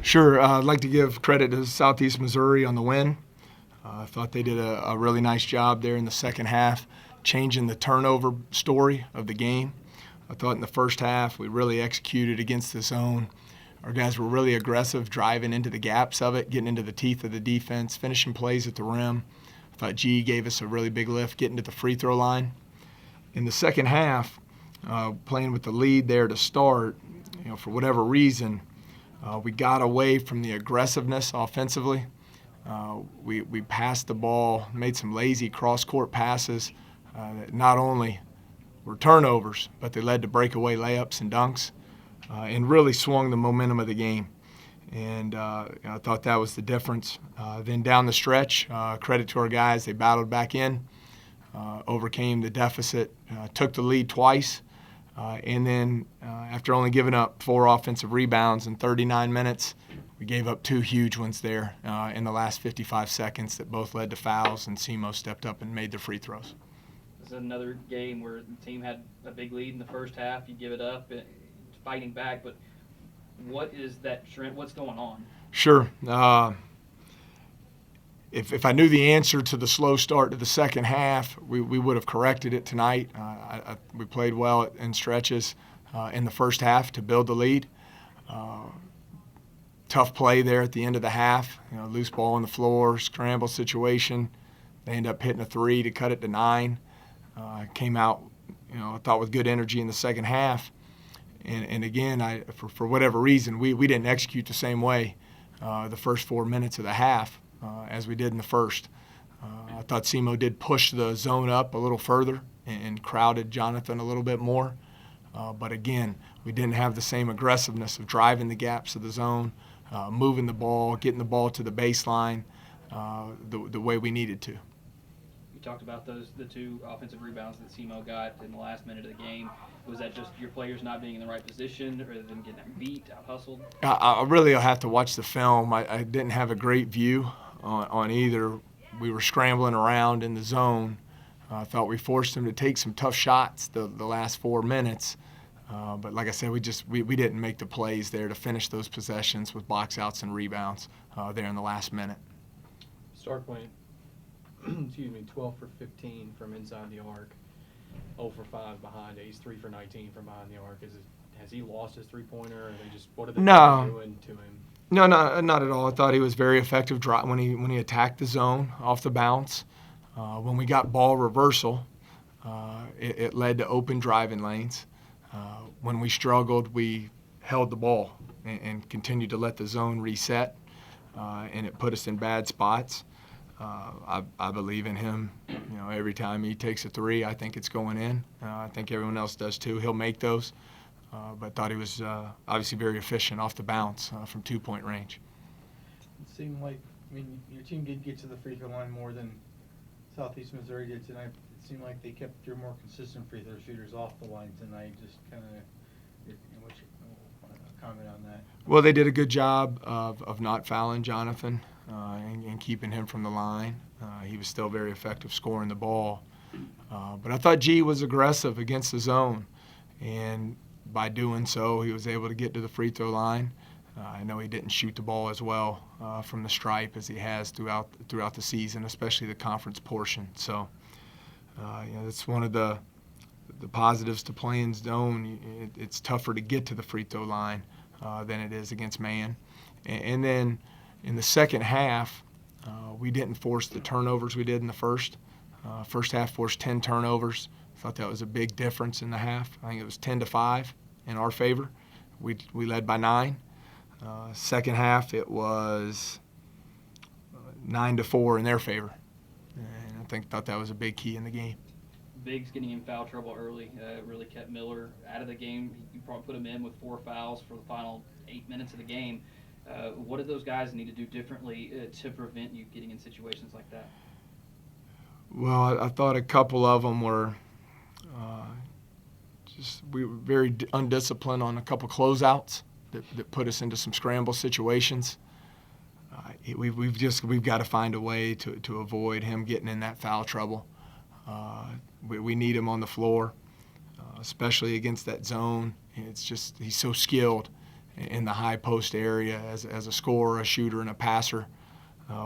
Sure. I'd like to give credit to Southeast Missouri on the win. I thought they did a really nice job there in the second half, changing the turnover story of the game. I thought in the first half we really executed against the zone. Our guys were really aggressive, driving into the gaps of it, getting into the teeth of the defense, finishing plays at the rim. I thought G gave us a really big lift getting to the free throw line. In the second half, playing with the lead there to start, for whatever reason, we got away from the aggressiveness offensively. We passed the ball, made some lazy cross-court passes that not only were turnovers, but they led to breakaway layups and dunks, and really swung the momentum of the game. And I thought that was the difference. Then down the stretch, credit to our guys, they battled back in, overcame the deficit, took the lead twice, and then after only giving up 4 offensive rebounds in 39 minutes, we gave up 2 huge ones there in the last 55 seconds that both led to fouls, and SEMO stepped up and made the free throws. This is another game where the team had a big lead in the first half. You give it up, fighting back, but what is that trend? What's going on? Sure. If I knew the answer to the slow start to the second half, we would have corrected it tonight. We played well in stretches in the first half to build the lead. Tough play there at the end of the half. Loose ball on the floor, scramble situation. They end up hitting a 3 to cut it to 9. Came out, I thought with good energy in the second half. And again, for whatever reason, we didn't execute the same way the first 4 minutes of the half as we did in the first. I thought SEMO did push the zone up a little further and crowded Jonathan a little bit more. But again, we didn't have the same aggressiveness of driving the gaps of the zone, moving the ball, getting the ball to the baseline the way we needed to. You talked about the 2 offensive rebounds that SEMO got in the last minute of the game. Was that just your players not being in the right position, rather than getting beat, out-hustled? I really have to watch the film. I didn't have a great view on either. We were scrambling around in the zone. I thought we forced them to take some tough shots the last 4 minutes. But like I said, we didn't make the plays there to finish those possessions with box outs and rebounds there in the last minute. Stark went, 12 for 15 from inside the arc, 0 for 5 behind. He's 3 for 19 from behind the arc. Has he lost his three-pointer, or what are they doing to him? No, not at all. I thought he was very effective when he attacked the zone off the bounce. When we got ball reversal, it led to open driving lanes. When we struggled, we held the ball and continued to let the zone reset, and it put us in bad spots. I believe in him. Every time he takes a 3, I think it's going in. I think everyone else does too. He'll make those. But thought he was obviously very efficient off the bounce from 2-point range. It seemed like, your team did get to the free throw line more than Southeast Missouri did tonight. It seemed like they kept your more consistent free throw shooters off the line tonight. Just kind of, what's your comment on that? Well, they did a good job of not fouling Jonathan and keeping him from the line. He was still very effective scoring the ball. But I thought G was aggressive against the zone, and by doing so, he was able to get to the free throw line. I know he didn't shoot the ball as well from the stripe as he has throughout the season, especially the conference portion. So, that's one of the positives to playing zone. It's tougher to get to the free throw line than it is against man. And then in the second half, we didn't force the turnovers we did in the first. First half forced 10 turnovers. I thought that was a big difference in the half. I think it was 10-5 in our favor. We led by 9. Second half, it was 9-4 in their favor. And I thought that was a big key in the game. Biggs getting in foul trouble early really kept Miller out of the game. You probably put him in with 4 fouls for the final 8 minutes of the game. What do those guys need to do differently to prevent you getting in situations like that? Well, I thought a couple of them were we were very undisciplined on a couple closeouts that put us into some scramble situations. We've got to find a way to avoid him getting in that foul trouble. We need him on the floor, especially against that zone. It's just he's so skilled, in the high post area as a scorer, a shooter, and a passer.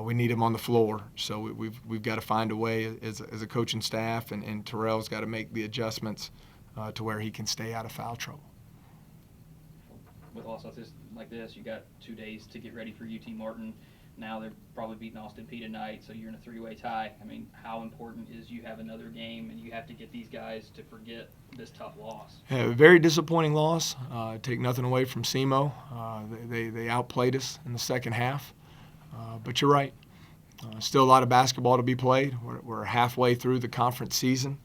We need him on the floor, so we've got to find a way as a coaching staff, and Terrell's got to make the adjustments to where he can stay out of foul trouble. With losses like this, you got 2 days to get ready for UT Martin. Now they're probably beating Austin Peay tonight, so you're in a 3-way tie. I mean, how important is you have another game and you have to get these guys to forget this tough loss? Yeah, a very disappointing loss. Take nothing away from SEMO. They outplayed us in the second half. But you're right. Still a lot of basketball to be played. We're halfway through the conference season.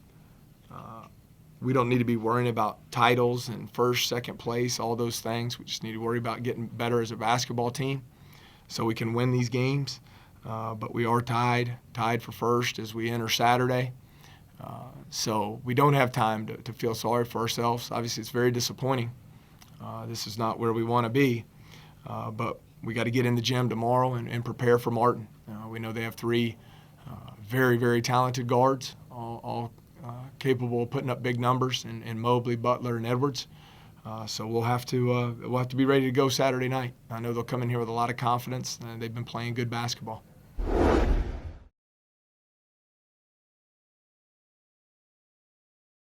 We don't need to be worrying about titles and first, second place, all those things. We just need to worry about getting better as a basketball team so we can win these games. But we are tied for first as we enter Saturday. So we don't have time to feel sorry for ourselves. Obviously, it's very disappointing. This is not where we want to be. But we got to get in the gym tomorrow and prepare for Martin. We know they have 3 very, very talented guards, all capable of putting up big numbers in Mobley, Butler, and Edwards. So we'll have to be ready to go Saturday night. I know they'll come in here with a lot of confidence, and they've been playing good basketball.